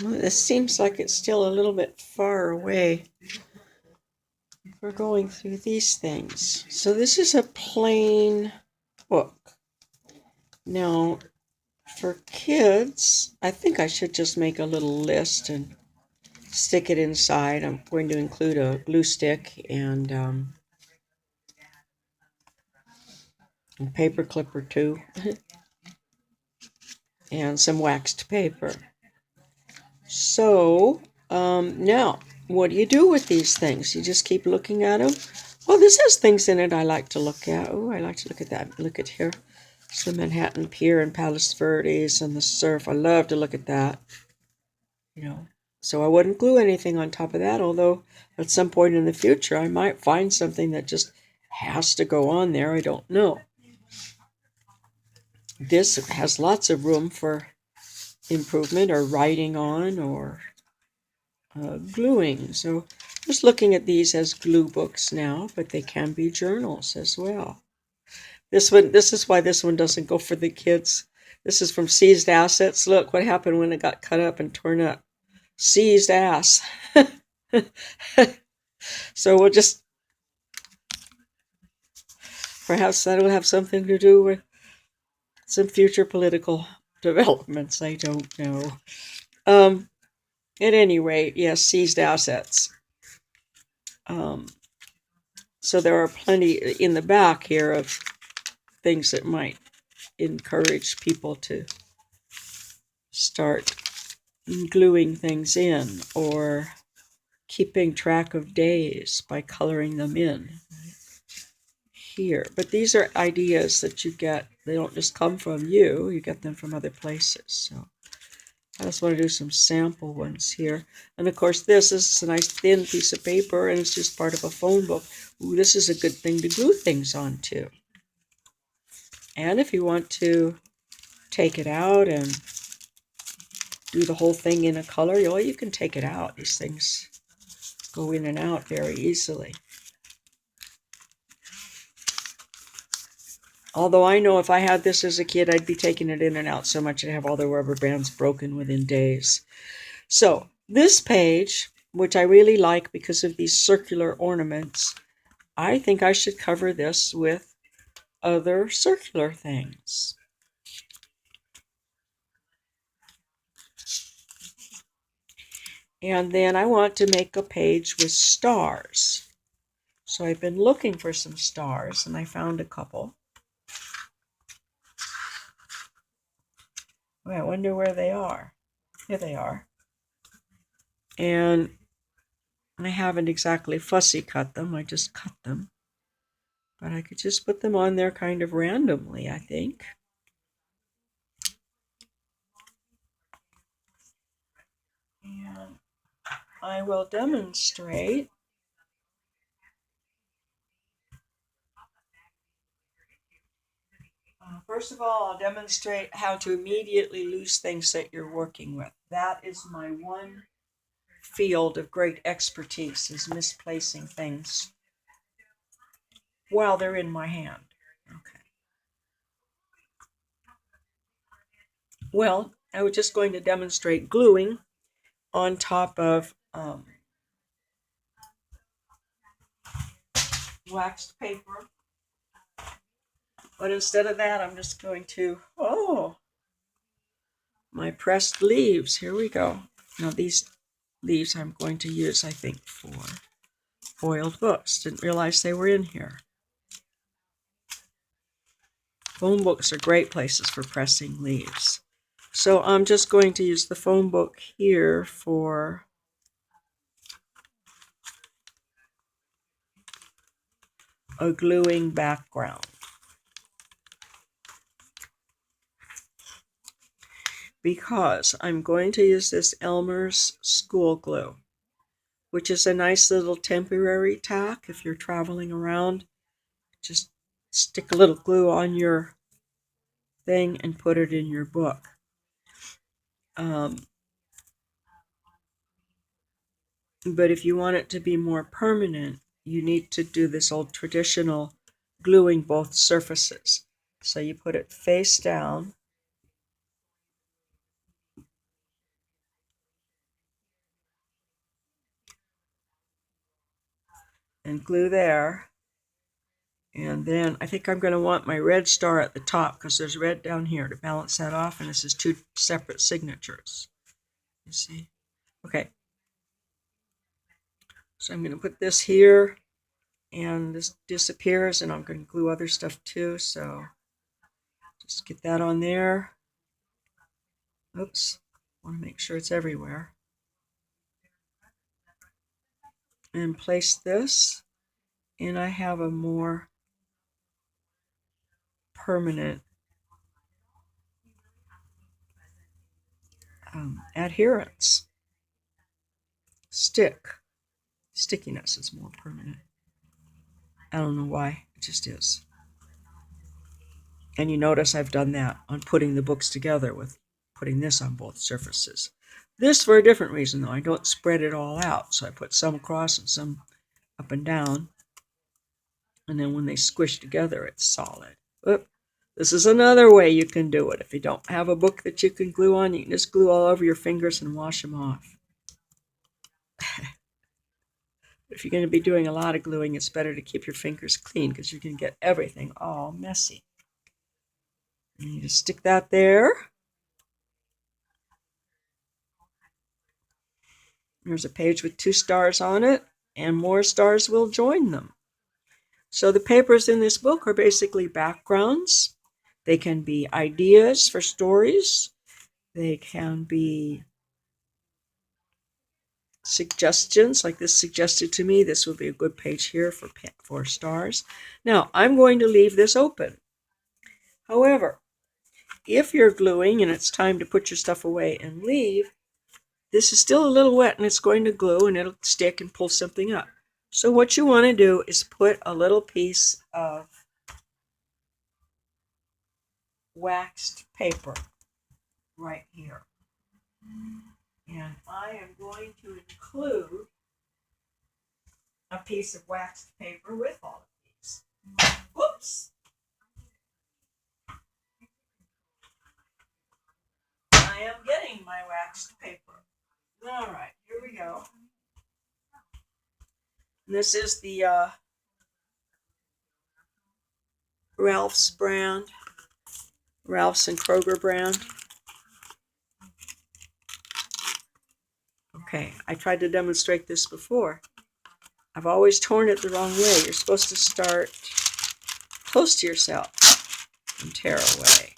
Well, this seems like it's still a little bit far away for going through these things. So this is a plain book. Now, for kids, I think I should just make a little list and stick it inside. I'm going to include a glue stick and a paper clip or two and some waxed paper. So, now, what do you do with these things? You just keep looking at them? Well, this has things in it I like to look at. Oh, I like to look at that. Look at here. It's the Manhattan Pier and Palos Verdes and the surf. I love to look at that. You know, so I wouldn't glue anything on top of that, although at some point in the future I might find something that just has to go on there. I don't know. This has lots of room for improvement or writing on or gluing. So just looking at these as glue books now, but they can be journals as well. This is why this one doesn't go for the kids. This is from Seized Assets. Look what happened when it got cut up and torn up. Seized ass. So we'll just, perhaps that'll have something to do with some future political developments. I don't know. At any rate, yes, seized assets. Um, so there are plenty in the back here of things that might encourage people to start gluing things in or keeping track of days by coloring them in here. But these are ideas that you get. They don't just come from you. You get them from other places. So I just want to do some sample ones here. And of course, this is a nice thin piece of paper, and it's just part of a phone book. Ooh, this is a good thing to glue things onto. And if you want to take it out and do the whole thing in a color, well, you can take it out. These things go in and out very easily. Although I know if I had this as a kid, I'd be taking it in and out so much I'd have all the rubber bands broken within days. So this page, which I really like because of these circular ornaments, I think I should cover this with other circular things. And then I want to make a page with stars. So I've been looking for some stars and I found a couple. I wonder where they are. Here they are. And I haven't exactly fussy cut them, I just cut them. But I could just put them on there kind of randomly, I think. And I will demonstrate. First of all, I'll demonstrate how to immediately lose things that you're working with. That is my one field of great expertise, is misplacing things while they're in my hand. Okay. Well, I was just going to demonstrate gluing on top of waxed paper. But instead of that, I'm just going to, my pressed leaves. Here we go. Now these leaves I'm going to use, I think, for foiled books. Didn't realize they were in here. Phone books are great places for pressing leaves. So I'm just going to use the phone book here for a gluing background. Because I'm going to use this Elmer's school glue, which is a nice little temporary tack. If you're traveling around, just stick a little glue on your thing and put it in your book. But if you want it to be more permanent, you need to do this old traditional gluing both surfaces. So you put it face down, and glue there. And then I think I'm going to want my red star at the top because there's red down here to balance that off, and this is two separate signatures. You see? Okay. So I'm going to put this here, and this disappears, and I'm going to glue other stuff too, so just get that on there. Oops. I want to make sure it's everywhere. And place this, and I have a more permanent adherence. Stickiness is more permanent. I don't know why, it just is. And you notice I've done that on putting the books together with putting this on both surfaces. This for a different reason though. I don't spread it all out, so I put some across and some up and down. And then when they squish together, it's solid. Oop. This is another way you can do it. If you don't have a book that you can glue on, you can just glue all over your fingers and wash them off. If you're going to be doing a lot of gluing, it's better to keep your fingers clean because you can get everything all messy. And you just stick that there. There's a page with 2 stars on it, and more stars will join them. So the papers in this book are basically backgrounds. They can be ideas for stories. They can be suggestions, like this suggested to me. This would be a good page here for stars. Now, I'm going to leave this open. However, if you're gluing and it's time to put your stuff away and leave, this is still a little wet and it's going to glue and it'll stick and pull something up. So what you want to do is put a little piece of waxed paper right here. And I am going to include a piece of waxed paper with all of these. Whoops! I am getting my waxed paper. All right, here we go. This is the Ralph's brand, Ralph's and Kroger brand. Okay, I tried to demonstrate this before. I've always torn it the wrong way. You're supposed to start close to yourself and tear away.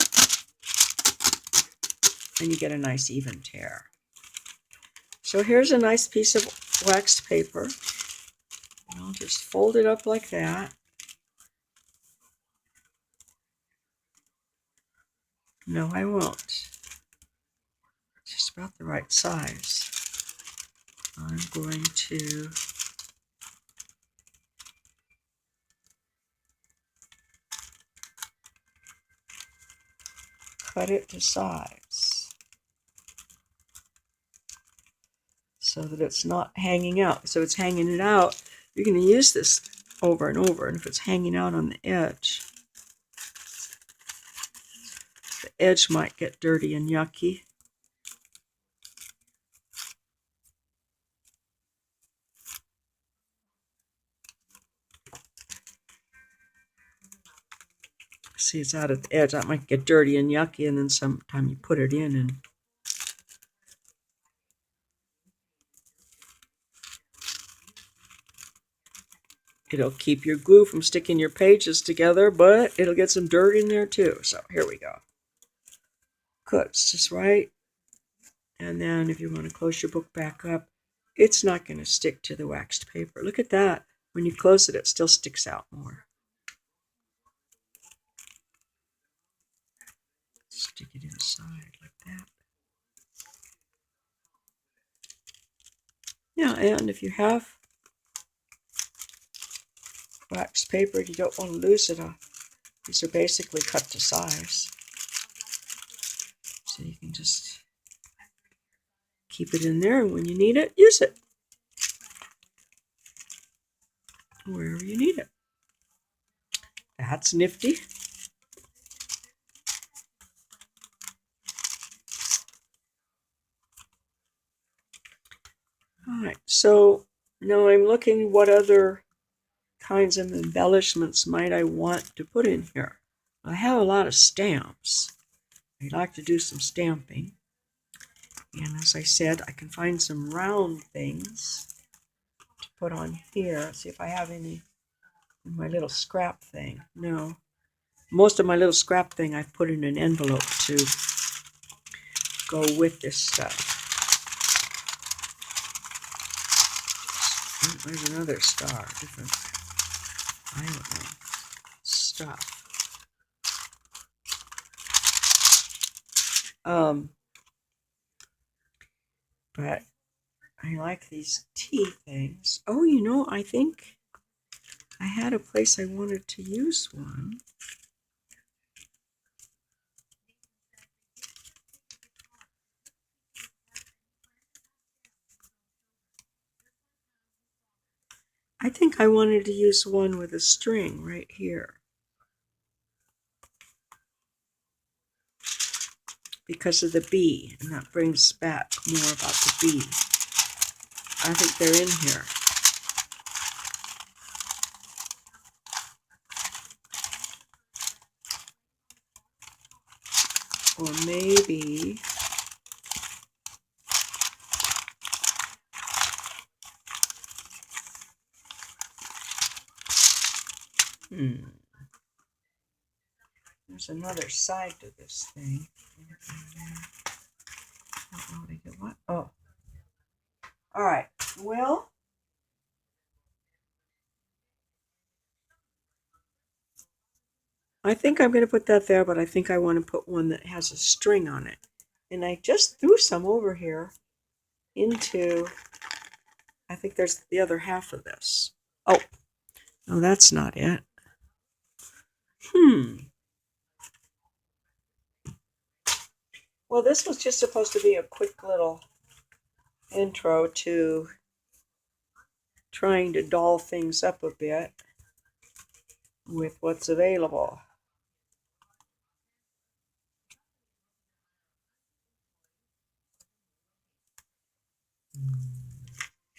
And you get a nice even tear. So here's a nice piece of waxed paper. And I'll just fold it up like that. No, I won't. Just about the right size. I'm going to cut it to size so that it's not hanging out. So it's hanging it out. You're going to use this over and over, and if it's hanging out on the edge might get dirty and yucky. See, it's out at the edge. That might get dirty and yucky, and then sometime you put it in and it'll keep your glue from sticking your pages together, but it'll get some dirt in there too. So here we go. Cuts just right. And then if you want to close your book back up, it's not going to stick to the waxed paper. Look at that. When you close it, it still sticks out more. Stick it inside like that. Yeah, and if you have waxed paper, you don't want to lose it. These are basically cut to size. So you can just keep it in there, and when you need it, use it. Wherever you need it. That's nifty. All right, so now I'm looking what other kinds of embellishments might I want to put in here? I have a lot of stamps. I'd like to do some stamping. And as I said, I can find some round things to put on here. Let's see if I have any in my little scrap thing. No. Most of my little scrap thing I've put in an envelope to go with this stuff. There's another star, different, I don't know, stuff. But I like these tea things. Oh, you know, I think I had a place I wanted to use one. I think I wanted to use one with a string right here. Because of the bee, and that brings back more about the bee. I think they're in here. Or maybe there's another side to this thing. What? Oh. All right. Well, I think I'm going to put that there, but I think I want to put one that has a string on it. And I just threw some over here into, I think there's the other half of this. Oh, no, that's not it. Well, this was just supposed to be a quick little intro to trying to doll things up a bit with what's available.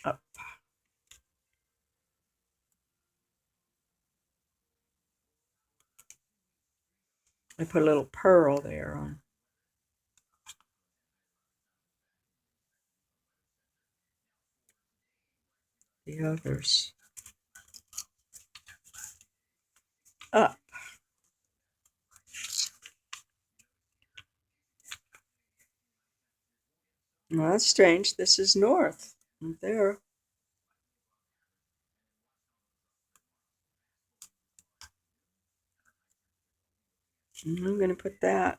Up. I put a little pearl there on the others. Up. Well, that's strange. This is north. Right there. And I'm going to put that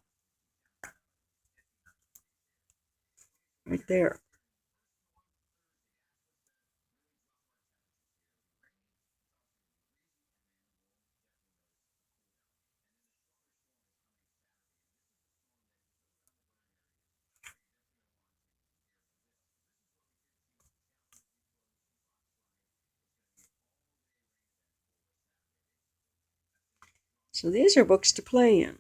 right there. So these are books to play in.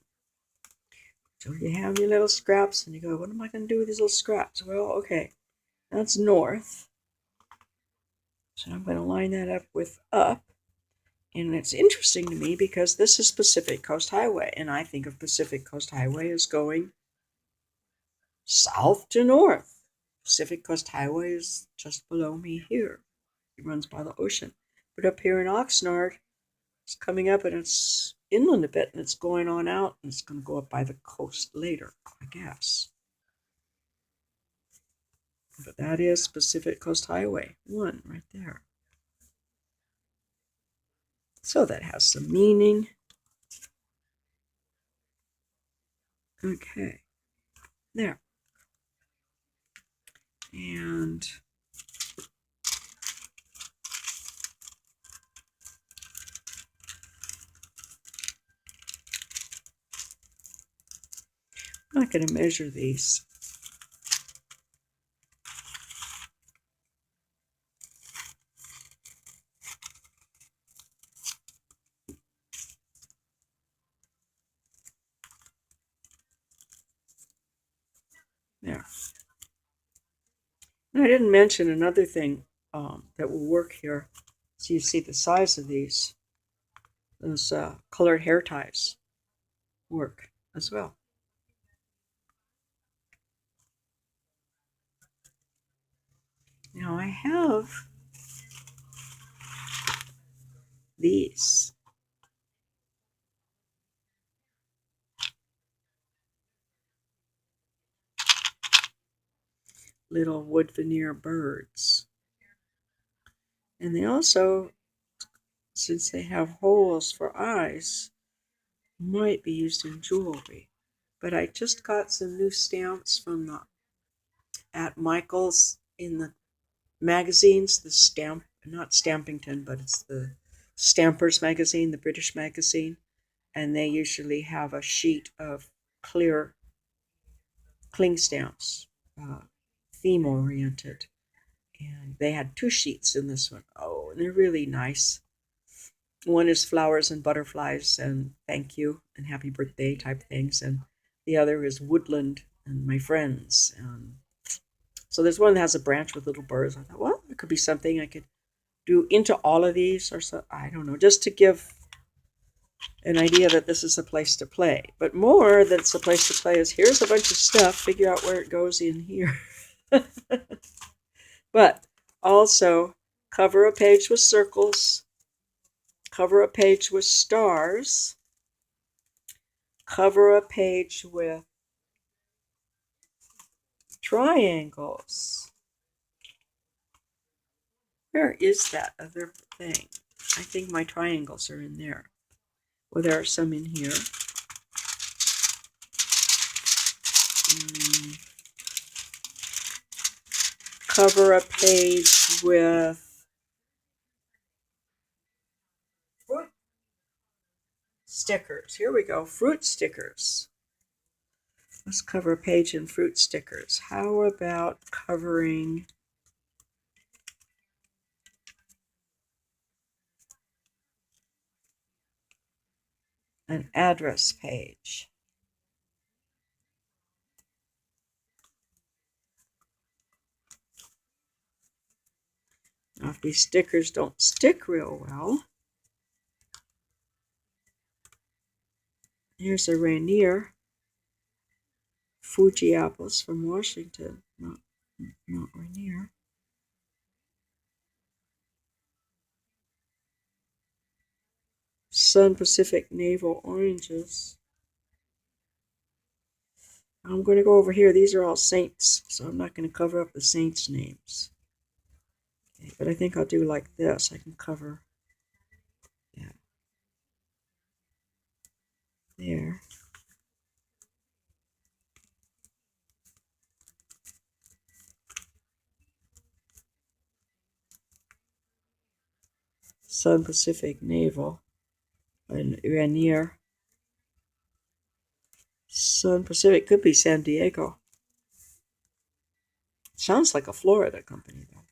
So you have your little scraps and you go, what am I going to do with these little scraps? Well, okay, that's north. So I'm going to line that up with up. And it's interesting to me because this is Pacific Coast Highway. And I think of Pacific Coast Highway as going south to north. Pacific Coast Highway is just below me here. It runs by the ocean. But up here in Oxnard, it's coming up and it's inland a bit and it's going on out and it's going to go up by the coast later, I guess. But that is Pacific Coast Highway 1 right there. So that has some meaning. Okay, there. And I'm not going to measure these. There. And I didn't mention another thing that will work here. So you see the size of these. Those colored hair ties work as well. Now I have these. Little wood veneer birds. And they also, since they have holes for eyes, might be used in jewelry. But I just got some new stamps from at Michael's in the magazines, the stamp, not Stampington, but it's the Stampers magazine, the British magazine. And they usually have a sheet of clear cling stamps, theme oriented. And they had two sheets in this one. Oh, and they're really nice. One is flowers and butterflies and thank you and happy birthday type things, and the other is woodland and my friends. So there's one that has a branch with little birds. I thought, well, it could be something I could do into all of these, or so. I don't know, just to give an idea that this is a place to play. But more than it's a place to play is here's a bunch of stuff. Figure out where it goes in here. But also cover a page with circles. Cover a page with stars. Cover a page with triangles. Where is that other thing? I think my triangles are in there. Well, there are some in here. Cover a page with fruit stickers. Here we go, fruit stickers. Let's cover a page in fruit stickers. How about covering an address page? Now, if these stickers don't stick real well, here's a Rainier Fuji apples from Washington. Not Rainier. Sun Pacific Navel oranges. I'm going to go over here. These are all saints, so I'm not going to cover up the saints' names. Okay, but I think I'll do like this. I can cover that there. Sun Pacific Naval and Rainier. Sun Pacific could be San Diego. Sounds like a Florida company, though.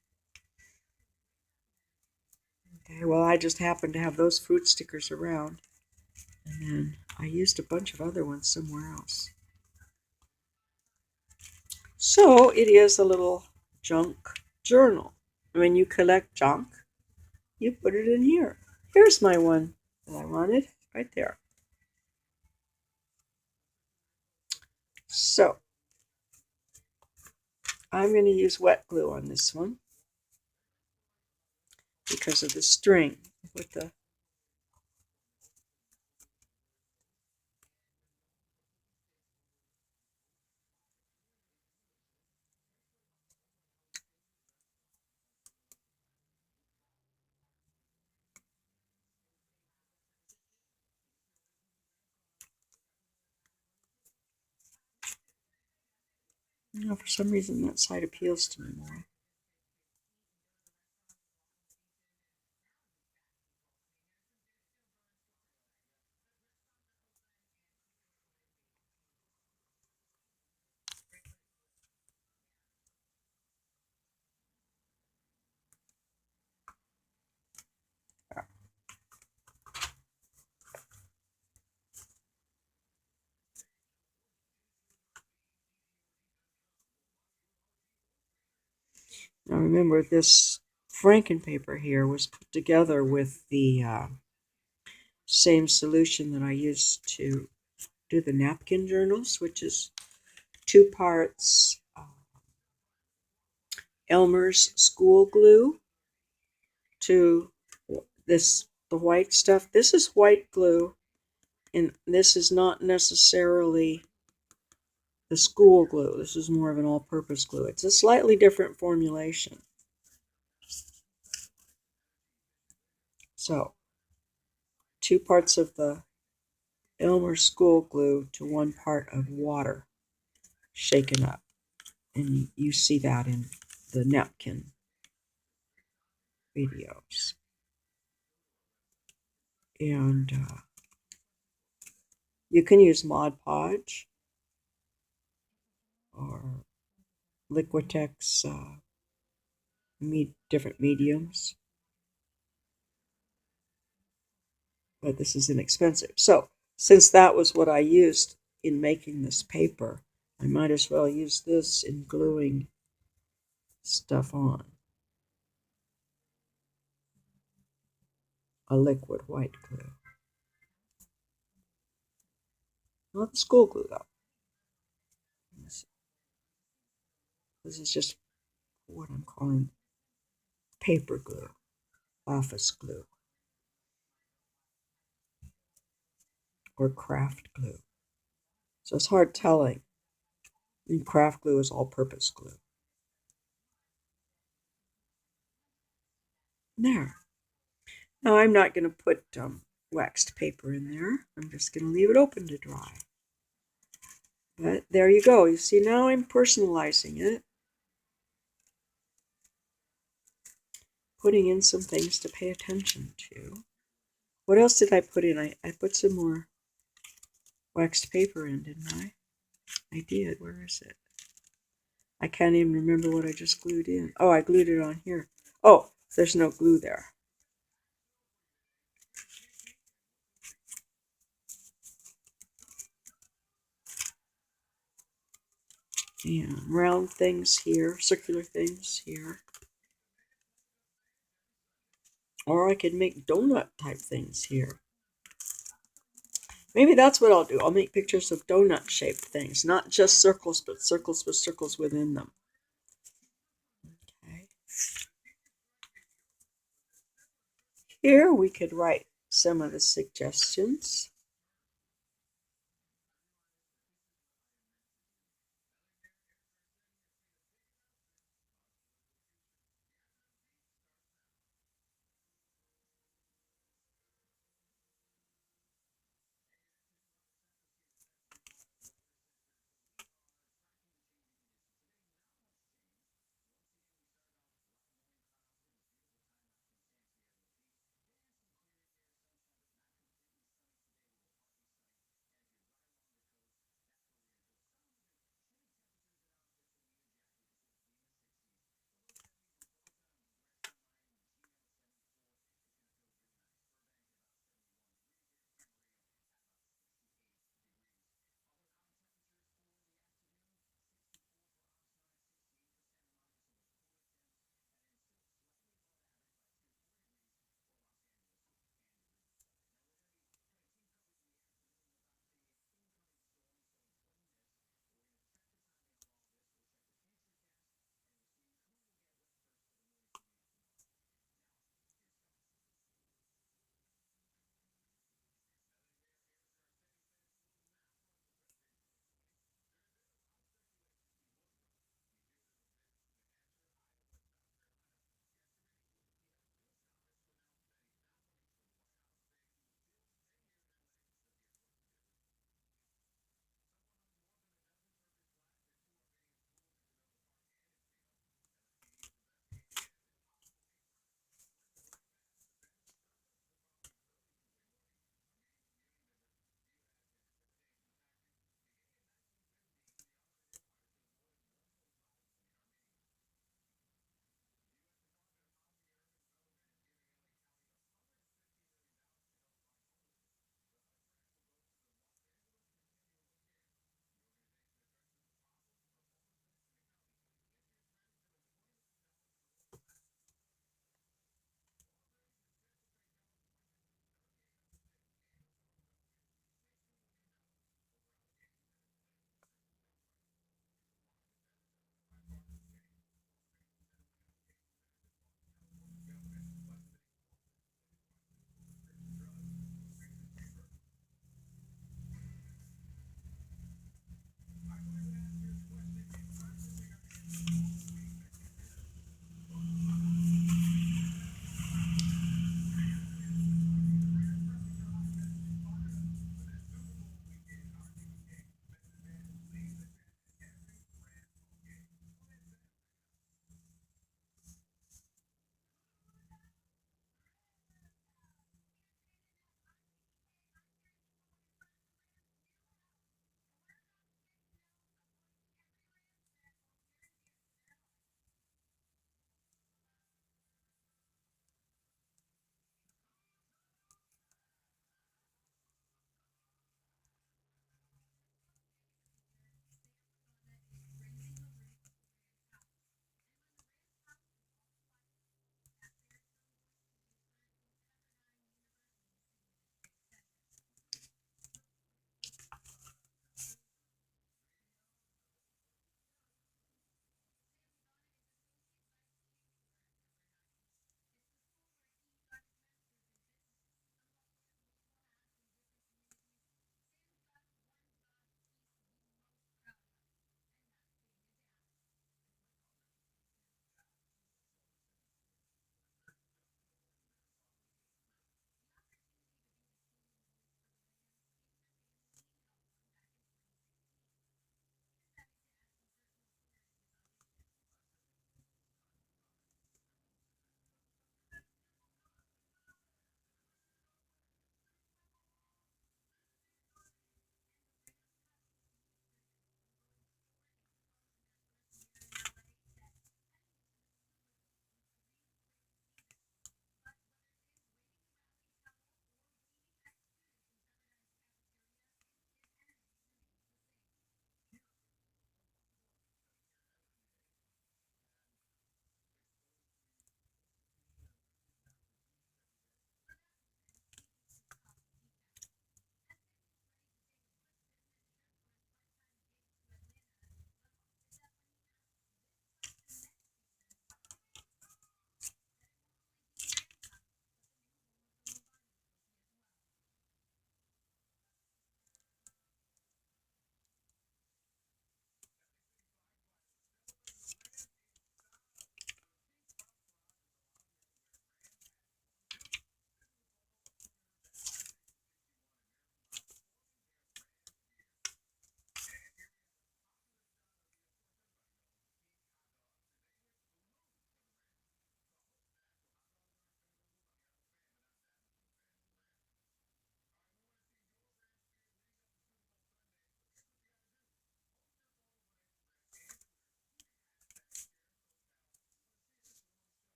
Okay, well, I just happen to have those fruit stickers around. And then I used a bunch of other ones somewhere else. So it is a little junk journal. When you collect junk, you put it in here. Here's my one that I wanted, right there. So I'm going to use wet glue on this one because of the string with the for some reason that side appeals to me more. Now remember, this Frankenpaper here was put together with the same solution that I used to do the napkin journals, which is 2 parts Elmer's school glue to the white stuff. This is white glue, and this is not necessarily the school glue. This is more of an all-purpose glue. It's a slightly different formulation. So, 2 parts of the Elmer school glue to 1 part of water shaken up. And you see that in the napkin videos. And you can use Mod Podge or Liquitex different mediums. But this is inexpensive. So, since that was what I used in making this paper, I might as well use this in gluing stuff on. A liquid white glue. Not the school glue, though. This is just what I'm calling paper glue, office glue, or craft glue. So it's hard telling. And craft glue is all-purpose glue. There. Now I'm not going to put waxed paper in there. I'm just going to leave it open to dry. But there you go. You see, now I'm personalizing it. Putting in some things to pay attention to. What else did I put in? I put some more waxed paper in, didn't I? I did. Where is it? I can't even remember what I just glued in. Oh, I glued it on here. Oh, there's no glue there. And round things here, circular things here. Or I could make donut type things here. Maybe that's what I'll do. I'll make pictures of donut shaped things, not just circles, but circles with circles within them. Okay. Here we could write some of the suggestions.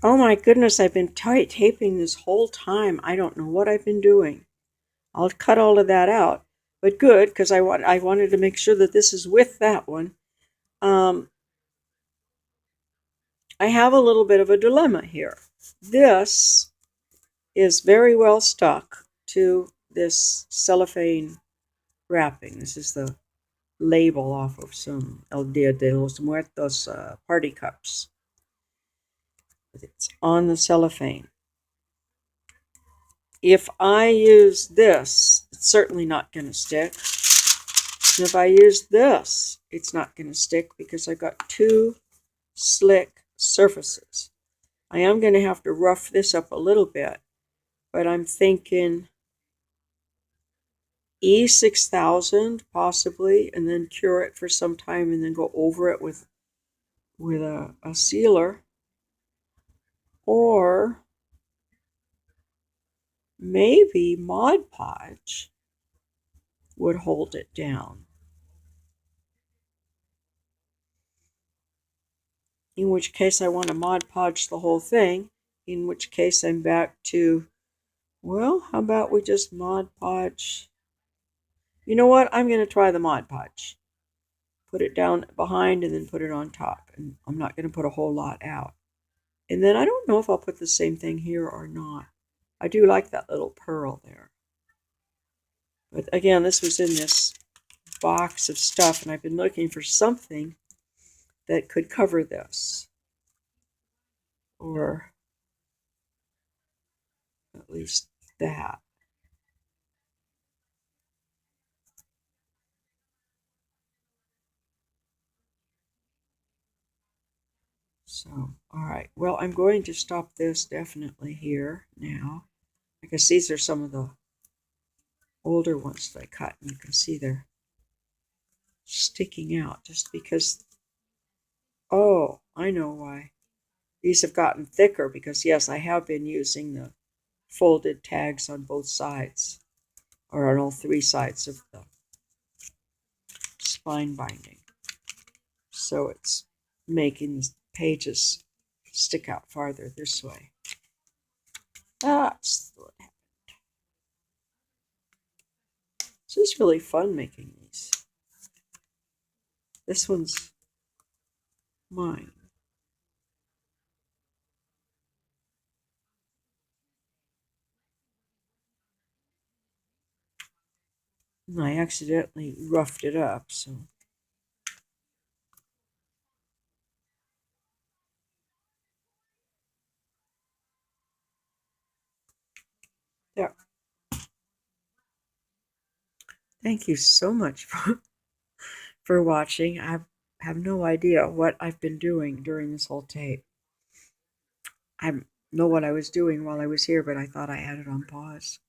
Oh my goodness, I've been taping this whole time. I don't know what I've been doing. I'll cut all of that out. But good, because I wanted to make sure that this is with that one. Um, I have a little bit of a dilemma here. This is very well stuck to this cellophane wrapping. This is the label off of some El Dia de los Muertos party cups. It's on the cellophane. If I use this, it's certainly not going to stick. And if I use this, it's not going to stick because I got two slick surfaces. I am going to have to rough this up a little bit, but I'm thinking E6000 possibly, and then cure it for some time and then go over it with a sealer. Or maybe Mod Podge would hold it down. In which case I want to Mod Podge the whole thing. In which case I'm back to, well, how about we just Mod Podge? You know what? I'm going to try the Mod Podge. Put it down behind and then put it on top. And I'm not going to put a whole lot out. And then I don't know if I'll put the same thing here or not. I do like that little pearl there. But again, this was in this box of stuff, and I've been looking for something that could cover this. Or at least that. So, all right. Well, I'm going to stop this definitely here now. I guess these are some of the older ones that I cut, and you can see they're sticking out just because, oh, I know why. These have gotten thicker because, yes, I have been using the folded tags on both sides, or on all three sides of the spine binding. So it's making the pages stick out farther this way. That's what happened. This is really fun making these. This one's mine. And I accidentally roughed it up, so. There. Thank you so much for watching. I have no idea what I've been doing during this whole tape. I know what I was doing while I was here, but I thought I had it on pause.